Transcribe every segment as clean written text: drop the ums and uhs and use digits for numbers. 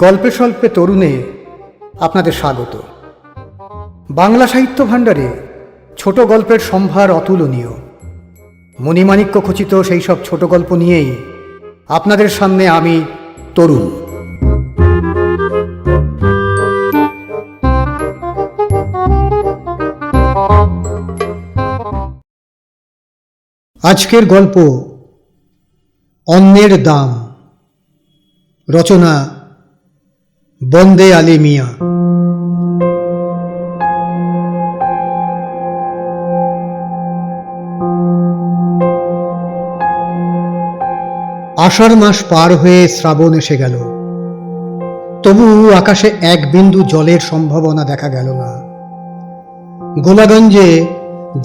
গল্পে স্বল্পে তরুণে আপনাদের স্বাগত। বাংলা সাহিত্য ভাণ্ডারে ছোট গল্পের সম্ভার অতুলনীয়। মণিমাণিক্য খচিত সেই সব ছোট গল্প নিয়েই আপনাদের সামনে আমি তরুণ। আজকের গল্প অন্নের দাম। রচনা বন্দে আলী মিয়া। আষাঢ় মাস পার হয়ে শ্রাবণ এসে গেল, তবু আকাশে এক বিন্দু জলের সম্ভাবনা দেখা গেল না। গোলাগঞ্জে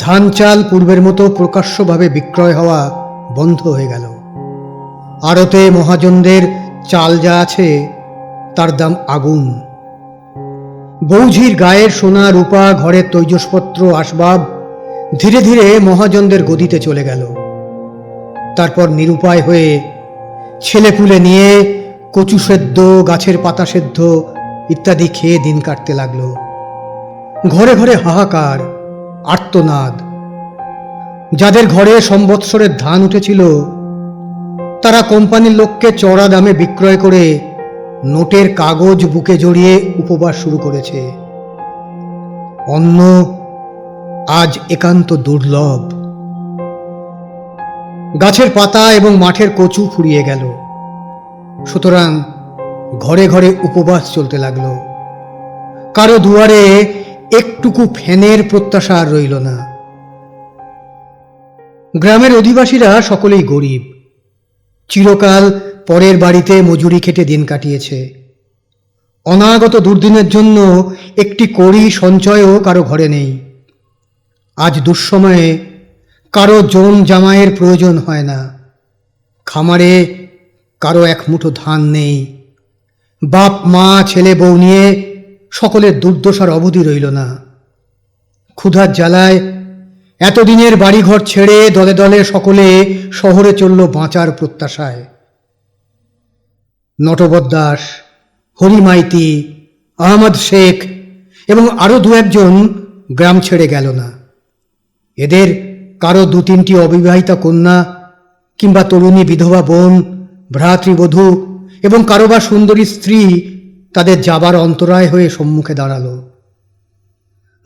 ধান চাল পূর্বের মতো প্রকাশ্যভাবে বিক্রয় হওয়া বন্ধ হয়ে গেল। আড়তে মহাজনদের চাল যা আছে তার দাম আগুন। বৌঝির গায়ের সোনা রূপা, ঘরের তৈজসপত্র আসবাব ধীরে ধীরে মহাজনদের গদিতে চলে গেল। তারপর নিরুপায় হয়ে ছেলেপুলে নিয়ে কচু সেদ্ধ, গাছের পাতা সেদ্ধ ইত্যাদি খেয়ে দিন কাটতে লাগলো। ঘরে ঘরে হাহাকার, আর্তনাদ। যাদের ঘরে সম্বৎসরের ধান উঠেছিল তারা কোম্পানির লোককে চড়া দামে বিক্রয় করে নোটের কাগজ বুকে জড়িয়ে উপবাস শুরু করেছে। অন্ন আজ একান্ত দুর্লভ। গাছের পাতা এবং মাঠের কচু ফুরিয়ে গেল, সুতরাং ঘরে ঘরে উপবাস চলতে লাগলো। কারো দুয়ারে একটুকু ফ্যানের প্রত্যাশা আর রইল না। গ্রামের অধিবাসীরা সকলেই গরিব। চিরকাল পরের বাড়িতে মজুরি খেটে দিন কাটিয়েছে। অনাগত দুর্দিনের জন্য একটি কড়ি সঞ্চয়ও কারো ঘরে নেই। আজ দুঃসময়ে কারো জোন জামাইয়ের প্রয়োজন হয় না। খামারে কারো এক মুঠো ধান নেই। বাপ মা ছেলে বউ নিয়ে সকলের দুর্দশার অবধি রইল না। ক্ষুধার জ্বালায় এতদিনের বাড়িঘর ছেড়ে দলে দলে সকলে শহরে চলল বাঁচার প্রত্যাশায়। নটবর দাস, হরি মাইতি, আহমদ শেখ এবং আরো দু একজন গ্রাম ছেড়ে গেল না। এদের কারো দু তিনটি অবিবাহিতা কন্যা কিংবা তরুণী বিধবা বোন, ভ্রাতৃবধূ এবং কারো বা সুন্দরী স্ত্রী তাদের যাবার অন্তরায় হয়ে সম্মুখে দাঁড়ালো।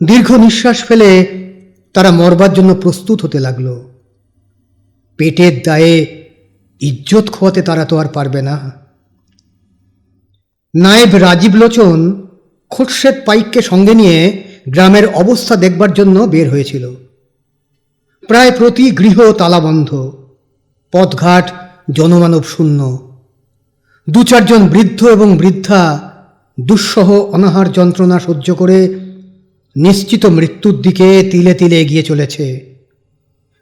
দীর্ঘ নিঃশ্বাস ফেলে তারা মরবার জন্য প্রস্তুত হতে লাগল। পেটের দায়ে ইজ্জত খোয়াতে তারা তো আর পারবে না। নায়েব রাজীব লোচন খোরশেদ পাইককে সঙ্গে নিয়ে গ্রামের অবস্থা দেখবার জন্য বের হয়েছিল। প্রায় প্রতি গৃহ তালাবন্ধ, পথঘাট জনমানব শূন্য। দু চারজন বৃদ্ধ এবং বৃদ্ধা দুঃসহ অনাহার যন্ত্রণা সহ্য করে নিশ্চিত মৃত্যুর দিকে তিলে তিলে এগিয়ে চলেছে।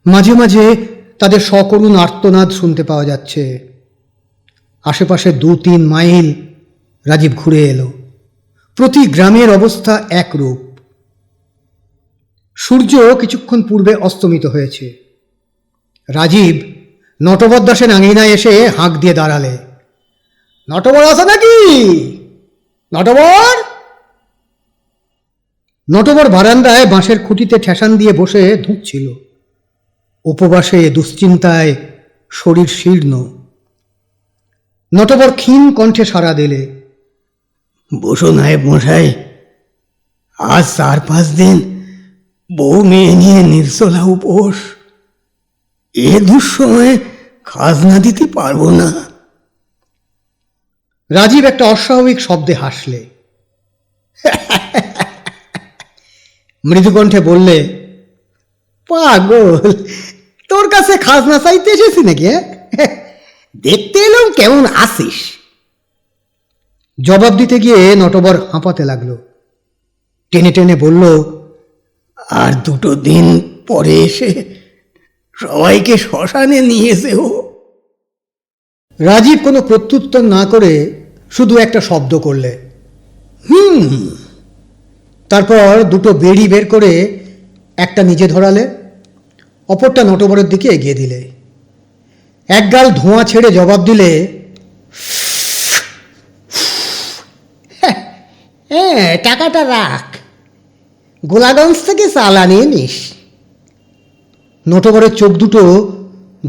মাঝে মাঝে তাদের সকরুণ আর্তনাদ শুনতে পাওয়া যাচ্ছে। আশেপাশে 2-3 মাইল রাজীব ঘুরে এলো। প্রতি গ্রামের অবস্থা একরূপ। সূর্য কিছুক্ষণ পূর্বে অস্তমিত হয়েছে। রাজীব নটবর দাসের আঙিনায় এসে হাঁক দিয়ে দাঁড়ালে। নটবর আছে নাকি? নটবর? নটবর বারান্দায় বাঁশের খুঁটিতে ঠেসান দিয়ে বসে ধুঁকছিল। উপবাসে দুশ্চিন্তায় শরীর শীর্ণ। নটবর ক্ষীণ কণ্ঠে সাড়া দিলে। বসো নায়েব মশাই, আজ 4-5 দিন বউ মেয়ে নিয়ে নির্জলা উপোস। এ দুঃসময়ে খাজনা দিতে পারবো না। রাজীব একটা অস্বাভাবিক শব্দে হাসলে। মৃদুকণ্ঠে বললে, পাগল, তোর কাছে খাজনা চাইতে এসেছি নাকি? দেখতে এলাম কেমন আছিস। জবাব দিতে গিয়ে নটবর হাঁপাতে লাগলো। টেনে টেনে বলল, আর 2 দিন পরে এসে সবাইকে শ্মশানে নিয়েছে ও। রাজীব কোনো প্রত্যুত্তর না করে শুধু একটা শব্দ করলে, তারপর 2 বেড়ি বের করে একটা নিজে ধরালে। অপরটা নটবরের দিকে এগিয়ে দিলে। একগাল ধোঁয়া ছেড়ে জবাব দিলে, হ্যাঁ, টাকাটা রাখ, গোলাগঞ্জ থেকে চাল আনিয়ে নিস। নটবরের চোখ দুটো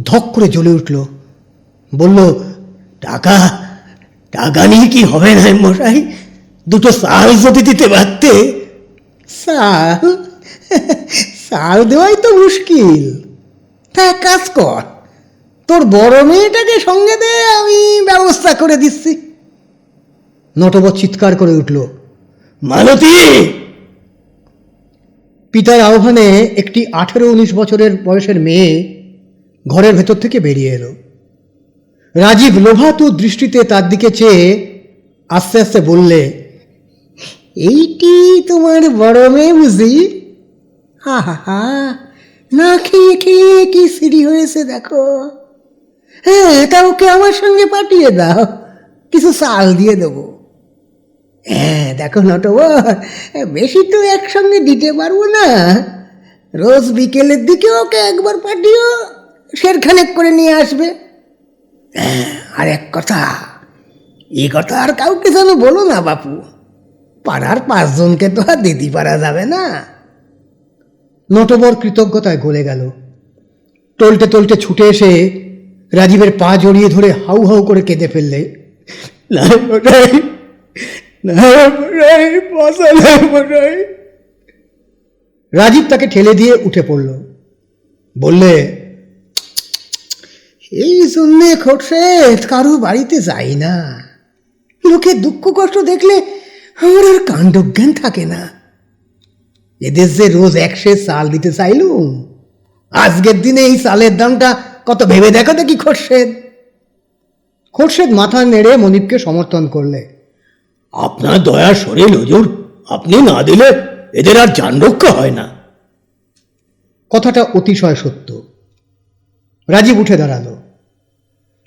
ধক করে জ্বলে উঠল। বলল, টাকা টাকা নিয়ে কি হবে না মশাই, দুটো চাল যদি দিতে পারতে। চাল? চাল দেওয়াই তো মুশকিল। তা এক কাজ কর, তোর বড় মেয়েটাকে সঙ্গে দে, আমি ব্যবস্থা করে দিচ্ছি। নটবর চিৎকার করে উঠল, মালতী! পিতার আহ্বানে একটি 18-19 বছরের বয়সের মেয়ে ঘরের ভেতর থেকে বেরিয়ে এলো। রাজীব লোভাতুর দৃষ্টিতে তার দিকে চেয়ে আস্তে আস্তে বললে, এইটি তোমার বড় মেয়ে বুঝি? হা হা হা, না খেয়ে খেয়ে কি সিঁড়ি হয়েছে দেখো। হ্যাঁ, তা ওকে আমার সঙ্গে পাঠিয়ে দাও, কিছু চাল দিয়ে দেবো। হ্যাঁ দেখো নটবর, বেশি তো একসঙ্গে দিতে পারবো না, রোজ বিকেলের দিকে ওকে একবার পাঠিও, সেরখানেক করে নিয়ে আসবে। হ্যাঁ, আর এক কথা, এই কথা আর কাউকে যেন বলো না বাপু, পাড়ার 5 জনকে তো আর দিতে পারা যাবে না। নটবর কৃতজ্ঞতায় গলে গেল। টলটে টলটে ছুটে এসে রাজীবের পা জড়িয়ে ধরে হাউ হাউ করে কেঁদে ফেললে, রাজীব তাকে ঠেলে দিয়ে উঠে পড়ল। বললে, এই জন্যে খোরশেদ কারো বাড়িতে যাই না, লোকের দুঃখ কষ্ট দেখলে আমার আর কাণ্ডজ্ঞান থাকে না। এদের যে রোজ 1 সের চাল দিতে চাইলুম, আজকের দিনে এই চালের দামটা কত ভেবে দেখো দেখি খোরশেদ। খোরশেদ মাথা নেড়ে মনিবকে সমর্থন করলে, আপনার দয়া শরীর হুজুর, আপনি না দিলে এদের আর জান রক্ষা হয় না। কথাটা অতিশয় সত্য। রাজীব উঠে দাঁড়ালো।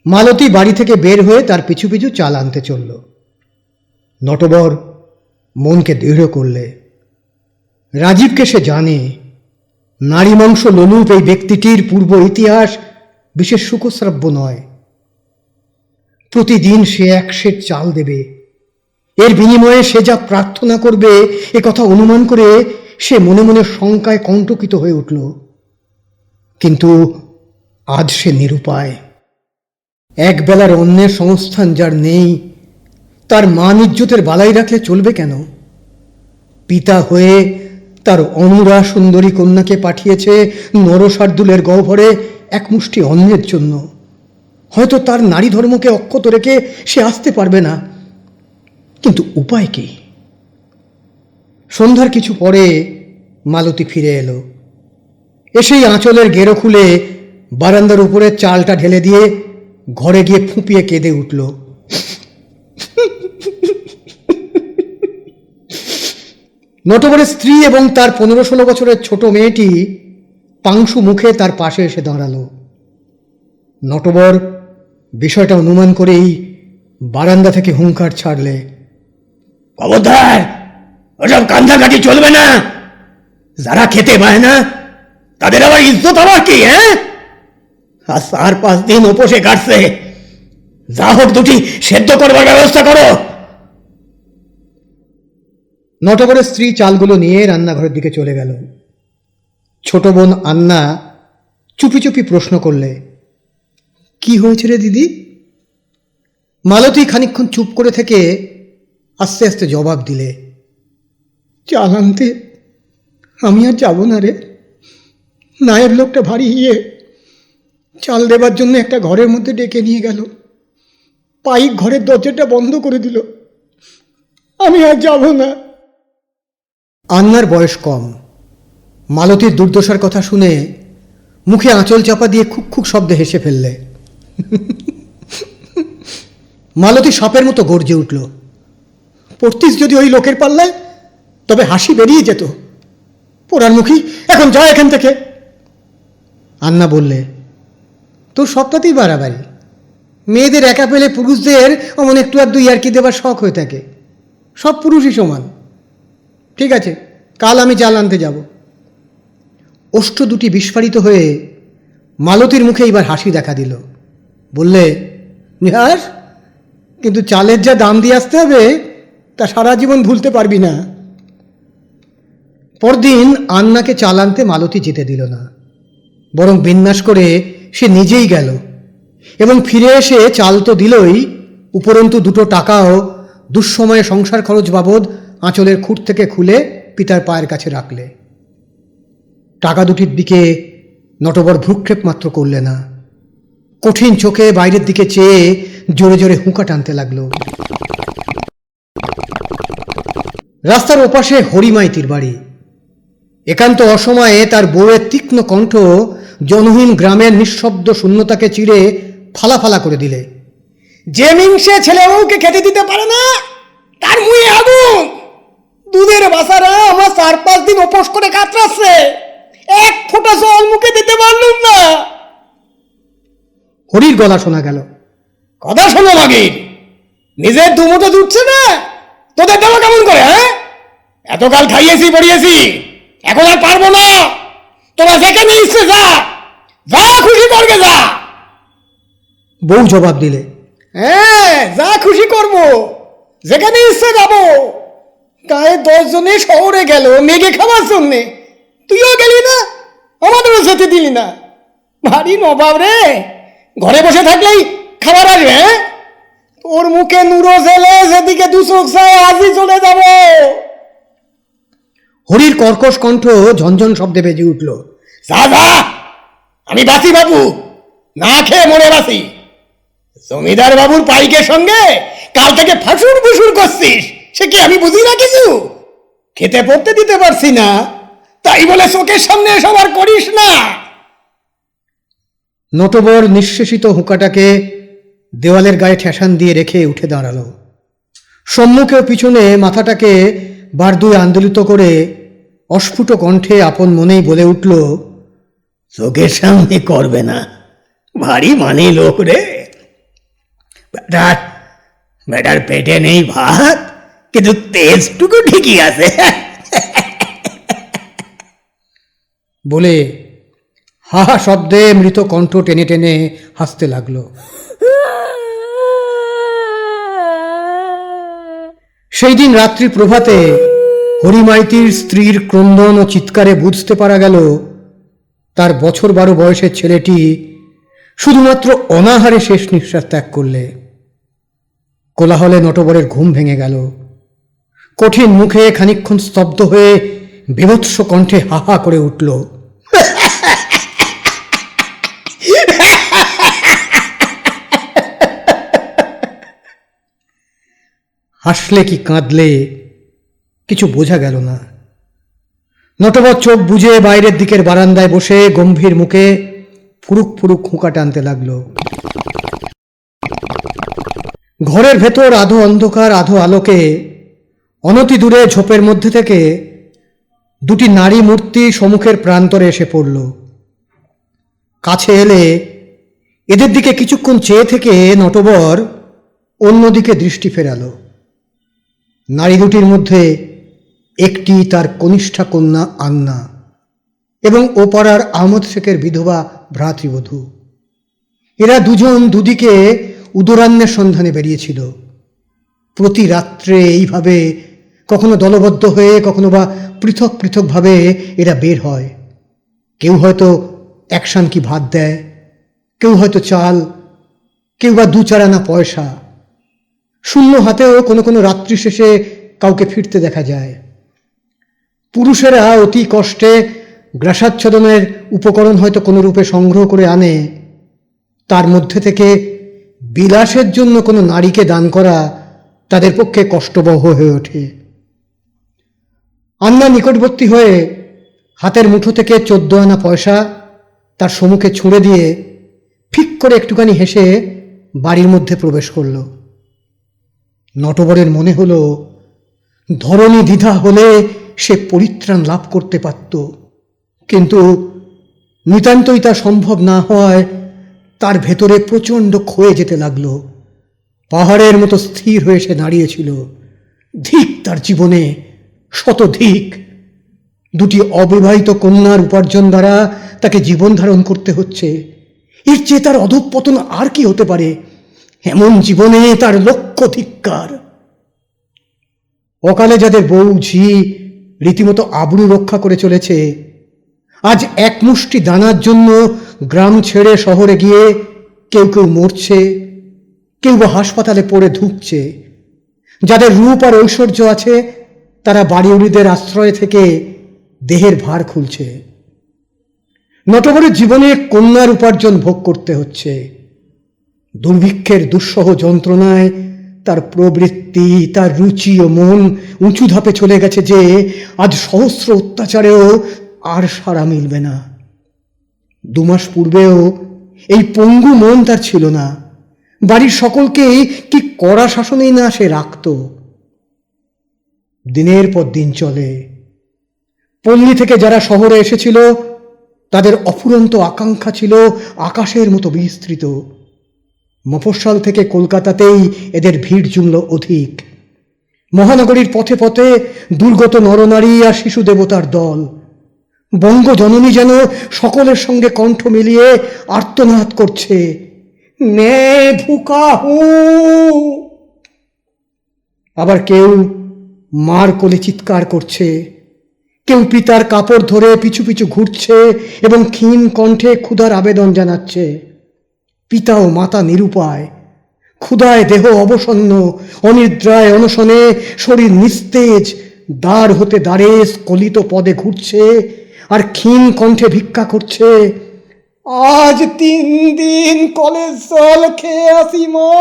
মালতী বাড়ি থেকে বের হয়ে তার পিছু পিছু চাল আনতে চলল। নটবর মনকে দৃঢ় করলে, রাজীবকে সে জানে, নারী মাংস লোলুপ এই ব্যক্তিটির পূর্ব ইতিহাস বিশেষ সুখশ্রাব্য নয়। প্রতিদিন সে 1 সের চাল দেবে, এর বিনিময়ে সে যা প্রার্থনা করবে এ কথা অনুমান করে সে মনে মনে শঙ্কায় কণ্টকিত হয়ে উঠল। কিন্তু আজ সে নিরুপায়। এক বেলার অন্যের সংস্থান যার নেই, তার মান ইজ্জতের বালাই রাখলে চলবে কেন? পিতা হয়ে তার অনুরা সুন্দরী কন্যাকে পাঠিয়েছে নরশার্দুলের গহ্বরে এক মুষ্টি অন্নের জন্য। হয়তো তার নারী ধর্মকে অক্ষত রেখে সে আসতে পারবে না, কিন্তু উপায় কি? সন্ধ্যার কিছু পরে মালতী ফিরে এলো। এসেই আঁচলের গেরো খুলে বারান্দার উপরে চালটা ঢেলে দিয়ে ঘরে গিয়ে ফুঁপিয়ে কেঁদে উঠল। নটবরের স্ত্রী এবং তার 15-16 বছরের ছোট মেয়েটি পাংশু মুখে তার পাশে এসে দাঁড়ালো। নটবর বিষয়টা অনুমান করেই বারান্দা থেকে হুঙ্কার ছাড়লে, খবরদার, ওসব কান্দাকাটি চলবে না। যারা খেতে পায় না তাদের আবার ইজ্জত আবার কি? হ্যাঁ, আর 4-5 দিন উপসে কাটছে, যা হোক 2টি সেদ্ধ করবার ব্যবস্থা করো। নটবরের স্ত্রী চালগুলো নিয়ে রান্নাঘরের দিকে চলে গেল। ছোট বোন আন্না চুপি চুপি প্রশ্ন করলে, কি হয়েছে রে দিদি? মালতী খানিকক্ষণ চুপ করে থেকে আস্তে আস্তে জবাব দিলে, চাল আনতে আমি আর যাব না রে। নায়েব লোকটা ভারী ইয়ে, চাল দেবার জন্য একটা ঘরের মধ্যে ডেকে নিয়ে গেল, পাইক ঘরের দরজাটা বন্ধ করে দিল। আমি আর যাব না। আন্নার বয়স কম। মালতীর দুর্দশার কথা শুনে মুখে আঁচল চাপা দিয়ে খুক খুক শব্দে হেসে ফেললে। মালতী সাপের মতো গর্জে উঠল, পড়তিস যদি ওই লোকের পাল্লায়, তবে হাসি বেরিয়ে যেত। পোড়ার মুখী, এখন যা এখান থেকে। আন্না বললে, তোর সবটাতেই বাড়াবাড়ি। মেয়েদের একা পেলে পুরুষদের অমন একটু আর 2 ইয়ার্কি দেবার শখ হয়ে থাকে। সব পুরুষই সমান। ঠিক আছে, কাল আমি চাল আনতে যাব। ওষ্ঠ দুটি বিস্ফারিত হয়ে মালতীর মুখে এবার হাসি দেখা দিল। বললে, নিহার, কিন্তু চালের যা দাম দিয়ে আসতে হবে তা সারা জীবন ভুলতে পারবি না। পরদিন আন্নাকে চাল আনতে মালতী যেতে দিল না, বরং বিন্যাস করে সে নিজেই গেল এবং ফিরে এসে চাল তো দিলই, উপরন্তু 2 টাকাও দুঃসময়ে সংসার খরচ বাবদ আঁচলের খুঁট থেকে খুলে পিতার পায়ের কাছে রাখলে। টাকা দুটির দিকে নটবর ভ্রুক্ষেপ মাত্র করলে না, কঠিন চোখে বাইরের দিকে চেয়ে জোরে জোরে হুঁকা টানতে লাগলো। রাস্তার ওপাশে হরিমাইতির বাড়ি। একান্ত অসময়ে তার বউয়ের তীক্ষ্ণ কণ্ঠ জনহীন গ্রামের নিঃশব্দ শূন্যতাকে চিরে ফালা ফালা করে দিলে। যে মিংসে ছেলে বউকে খেতে দিতে পারে না তার মুয়ে আগুন। দুধের বাসারা আমার 4-5 দিন উপোস করে কাতরাচ্ছে, 1 ফোঁটা জল মুখে দিতে পারলুম না। হরির গলা শোনা গেল, কথা শোনো মাগির, নিজের দুমুঠো দুধছে না, তোদের দেওয়া কেমন করে? হ্যাঁ, এতকাল খাইয়েছি পড়িয়েছি, এখন আর পারবো না। তোরা যেখানে ইচ্ছে যা, যা খুশি করবে যা। বউ জবাব দিলে, হ্যাঁ, যা খুশি করব, যেখানে ইচ্ছে যাব। গায়ে 10 জনে শহরে গেল মেঘে খাওয়ার জন্যে, তুইও গেলি না, আমাদেরও যেতে দিলি না। ভারী নবাব রে, ঘরে বসে থাকলেই খাবার আসবে। হ্যাঁ, তোর মুখে নুরো জেলে যেদিকে 2 চোখ যায় আজই চলে যাব। হরির কর্কশ কণ্ঠ ঝনঝন শব্দে বেজে উঠল, যা যা, আমি বাসি বাবু, না খেয়ে মরে বাসি। জমিদার বাবুর পাইকের সঙ্গে কাল থেকে ফাঁসুর বুসুর করছিস, সে কি আমি বুঝি না কিছু? খেতে পড়তে দিতে পারছি না, তাই বলে চোখের সামনে এসব আর করিস না। নটবর নিঃশেষিত হুঁকাটাকে দেওয়ালের গায়ে ঠেসান দিয়ে রেখে উঠে দাঁড়ালো। সম্মুখে ও পিছনে মাথাটাকে বার দুই আন্দোলিত করে অস্ফুট কণ্ঠে আপন মনেই বলে উঠল, চোখের সামনে করবে না, ভারী মানে লোক রে। বেটার পেটে নেই ভাত, কিন্তু তেজটুকু ঠিকই আছে বলে হা হা শব্দে মৃত কণ্ঠ টেনে টেনে হাসতে লাগলো। সেই দিন রাত্রি প্রভাতে হরিমাইতির স্ত্রীর ক্রন্দন ও চিৎকারে বুঝতে পারা গেল তার 12 বয়সের ছেলেটি শুধুমাত্র অনাহারে শেষ নিঃশ্বাস ত্যাগ করলে। কোলাহলে নটবরের ঘুম ভেঙে গেল। কঠিন মুখে খানিকক্ষণ স্তব্ধ হয়ে বিভৎস কণ্ঠে হা হা করে উঠল, হাসলে কি কাঁদলে কিছু বোঝা গেল না। নটবর চোখ বুজে বাইরের দিকের বারান্দায় বসে গম্ভীর মুখে ফুরুক ফুরুক হুঁকা টানতে লাগলো। ঘরের ভেতর আধো অন্ধকার আধো আলোকে অনতি দূরে ঝোপের মধ্যে থেকে 2টি নারী মূর্তি সম্মুখের প্রান্তরে এসে পড়ল। কাছে এলে এদের দিকে কিছুক্ষণ চেয়ে থেকে নটবর অন্যদিকে দৃষ্টি ফেরালো। নারী দুটির মধ্যে একটি তার কনিষ্ঠা কন্যা আন্না এবং ওপাড়ার আহমদ শেখের বিধবা ভ্রাতৃবধূ। এরা দুজন দুদিকে উদরান্নের সন্ধানে বেরিয়েছিল। প্রতি রাত্রে এইভাবে কখনো দলবদ্ধ হয়ে কখনো বা পৃথক পৃথকভাবে এরা বের হয়। কেউ হয়তো 1 সানকি ভাত দেয়, কেউ হয়তো চাল, কেউ বা 2-4 আনা পয়সা। শূন্য হাতেও কোনো কোনো রাত্রি শেষে কাউকে ফিরতে দেখা যায়। পুরুষেরা অতি কষ্টে গ্রাসাচ্ছাদনের উপকরণ হয়তো কোনো রূপে সংগ্রহ করে আনে, তার মধ্যে থেকে বিলাসের জন্য কোনো নারীকে দান করা তাদের পক্ষে কষ্টবহ হয়ে ওঠে। আন্না নিকটবর্তী হয়ে হাতের মুঠো থেকে 14 আনা পয়সা তার সম্মুখে ছুঁড়ে দিয়ে ফিক করে একটুখানি হেসে বাড়ির মধ্যে প্রবেশ করল। নটবরের মনে হলো ধরণী দ্বিধা হলে সে পরিত্রাণ লাভ করতে পারত, কিন্তু নিতান্তই তা সম্ভব না হওয়ায় তার ভেতরে প্রচণ্ড ক্ষয়ে যেতে লাগলো। পাহাড়ের মতো স্থির হয়ে সে দাঁড়িয়েছিল। ধিক তার জীবনে, শত ধিক। দুটি অবিবাহিত কন্যার উপার্জন দ্বারা তাকে জীবন ধারণ করতে হচ্ছে। এর চেয়ে তার অধঃপতন আর কি হতে পারে? এমন জীবনে তার লক্ষ্য ধিক্কার। অকালে যাদের বউ ঝি রীতিমতো আবরু রক্ষা করে চলেছে, আজ এক মুষ্টি দানার জন্য গ্রাম ছেড়ে শহরে গিয়ে কেউ কেউ মরছে, কেউ বা হাসপাতালে পড়ে ধুঁকছে। যাদের রূপ আর ঐশ্বর্য আছে, তারা বাড়িউড়িদের আশ্রয় থেকে দেহের ভার খুলছে। নটবরের জীবনে কন্যার উপার্জন ভোগ করতে হচ্ছে। দুর্ভিক্ষের দুঃসহ যন্ত্রণায় তার প্রবৃত্তি, তার রুচি ও মন উঁচু ধাপে চলে গেছে যে আজ সহস্র অত্যাচারেও আর সাড়া মিলবে না। 2 মাস পূর্বেও এই পঙ্গু মন তার ছিল না। বাড়ির সকলকেই কি কড়া শাসনেই না সে রাখত। দিনের পর দিন চলে। পল্লী থেকে যারা শহরে এসেছিল, তাদের অফুরন্ত আকাঙ্ক্ষা ছিল আকাশের মতো বিস্তৃত। মফস্বল থেকে কলকাতাতেই এদের ভিড় জমল অধিক। মহানগরীর পথে পথে দুর্গত নরনারী আর শিশু দেবতার দল। বঙ্গজননী যেন সকলের সঙ্গে কণ্ঠ মিলিয়ে আর্তনাদ করছে, নে ভুকা হু। আবার কেউ মার কোলে চিৎকার করছে, কেউ পিতার কাপড় ধরে পিছু পিছু ঘুরছে এবং ক্ষীণ কণ্ঠে ক্ষুধার আবেদন জানাচ্ছে। পিতা ও মাতা নিরুপায়, ক্ষুধায় দেহ অবসন্ন, অনিদ্রায় অনশনে শরীর নিস্তেজ, দ্বার হতে দ্বারে স্খলিত পদে ঘুরছে আর ক্ষীণ কণ্ঠে ভিক্ষা করছে, আজ 3 দিন কলের জল খেয়ে আসি মা,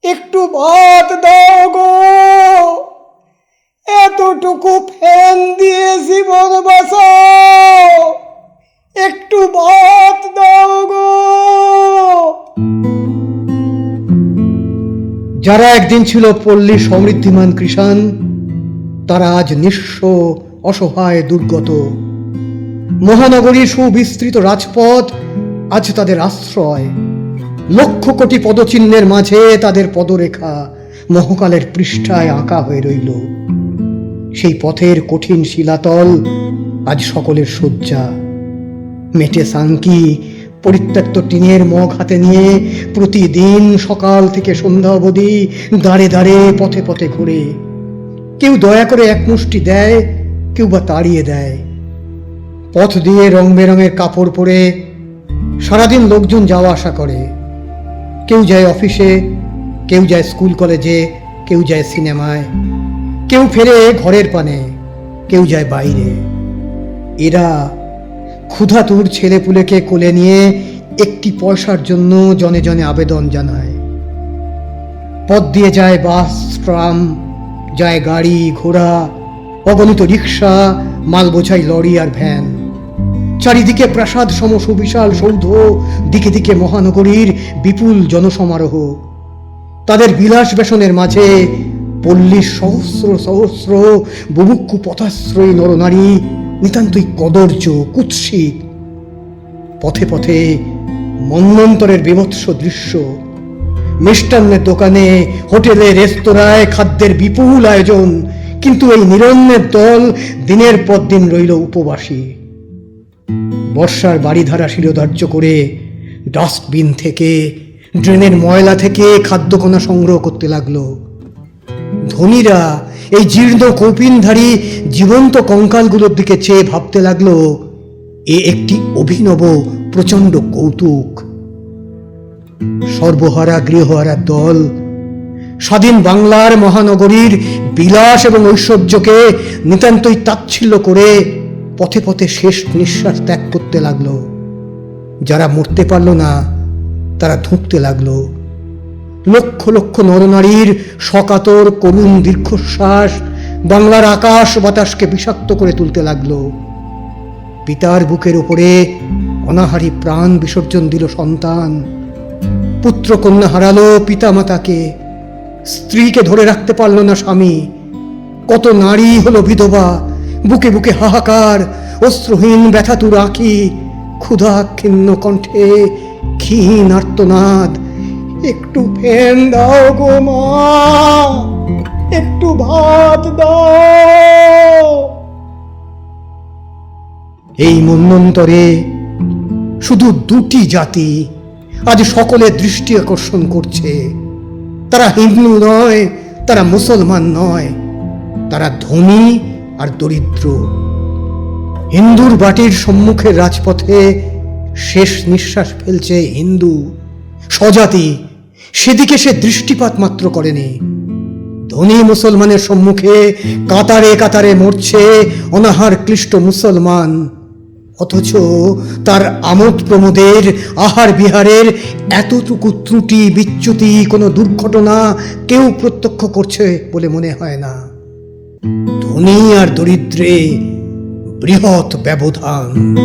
একটু ভাত দাও গো, এতটুকু ফ্যান দিয়ে জীবন বাঁচাও, একটু ভাত দাও গো। যারা একদিন ছিল পল্লী সমৃদ্ধিমান কৃষাণ, তারা আজ নিঃস্ব, অসহায়, দুর্গত। মহানগরীর সুবিস্তৃত রাজপথ আজ তাদের আশ্রয়। লক্ষ কোটি পদচিহ্নের মাঝে তাদের পদরেখা মহাকালের পৃষ্ঠায় আঁকা হয়ে রইল। সেই পথের কঠিন শিলাতল আজ সকলের শয্যা। মেটে সাঙ্কি পরিত্যক্ত টিনের মগ হাতে নিয়ে প্রতিদিন সকাল থেকে সন্ধ্যা অবধি দাঁড়ে দাঁড়ে পথে পথে ঘুরে। কেউ দয়া করে এক মুষ্টি দেয়, কেউ বা তাড়িয়ে দেয়। পথ দিয়ে রং বেরঙের কাপড় পরে সারাদিন লোকজন যাওয়া আসা করে। কেউ যায় অফিসে, কেউ যায় স্কুল কলেজে, কেউ যায় সিনেমায়, কেউ ফেরে ঘরের পানে, কেউ যায় বাইরে। এরা ক্ষুধাতুর ছেলেপুলেকে কোলে নিয়ে একটি পয়সার জন্য জনে জনে আবেদন জানায়। পথ দিয়ে যায় বাস, ট্রাম, যায় গাড়ি ঘোড়া, অগণিত রিক্সা, মাল বোঝাই লরি আর ভ্যান। চারিদিকে প্রাসাদ সম সুবিশাল সৌধ, দিকে দিকে মহানগরীর বিপুল জনসমারোহ। তাদের বিলাস বেশনের মাঝে পল্লীর সহস্র সহস্র বুভুক্ষু পথাশ্রয়ী নরনারী নিতান্তই কদর্য, কুৎসিত। পথে পথে মন্বন্তরের বিভৎস দৃশ্য। মিষ্টান্নের দোকানে, হোটেলে, রেস্তোরাঁয় খাদ্যের বিপুল আয়োজন, কিন্তু এই নিরন্নের দল দিনের পর দিন রইল উপবাসী। বর্ষার বাড়িধারা শিরোধার্য করে ডাস্টবিন থেকে, ড্রেনের ময়লা থেকে খাদ্যকণা সংগ্রহ করতে লাগলো। ধনীরা এই জীর্ণ কৌপিনধারী জীবন্ত কঙ্কালগুলোর দিকে চেয়ে ভাবতে লাগলো, এ একটি অভিনব প্রচণ্ড কৌতুক। সর্বহারা গৃহহারার দল স্বাধীন বাংলার মহানগরীর বিলাস এবং ঐশ্বর্যকে নিতান্তই তাচ্ছিল্য করে পথে পথে শেষ নিঃশ্বাস ত্যাগ করতে লাগলো। যারা মরতে পারল না, তারা ধুঁকতে লাগলো। লক্ষ লক্ষ নরনারীর সকাতর করুণ দীর্ঘশ্বাস বাংলার আকাশ বাতাসকে বিষাক্ত করে তুলতে লাগলো। পিতার বুকের উপরে অনাহারী প্রাণ বিসর্জন দিল সন্তান। পুত্র কন্যা হারালো পিতা মাতাকে, স্ত্রীকে ধরে রাখতে পারল না স্বামী। কত নারী হলো বিধবা, বুকে বুকে হাহাকার, অশ্রুহীন ব্যথাতুর আঁখি, ক্ষুধাক্ষিন্ন কণ্ঠে ক্ষীণ আর্তনাদ, একটু ফ্যান দাও গো মা, একটু ভাত দাও। এই মন্বন্তরে শুধু দুটি জাতি আজ সকলের দৃষ্টি আকর্ষণ করছে। তারা হিন্দু নয়, তারা মুসলমান নয়, তারা ধনী আর দরিদ্র। হিন্দুর বাটির সম্মুখের রাজপথে শেষ নিঃশ্বাস ফেলছে হিন্দু স্বজাতি, সেদিকে সে দৃষ্টিপাত মাত্র করেনি। ধনী মুসলমানের সম্মুখে কাতারে কাতারে মরছে অনাহার ক্লিষ্ট মুসলমান, অথচ তার আমোদ প্রমোদের আহার বিহারের এতটুকু ত্রুটি বিচ্যুতি, কোনো দুর্ঘটনা কেউ প্রত্যক্ষ করছে বলে মনে হয় না। ধনী আর দরিদ্রে বৃহৎ ব্যবধান।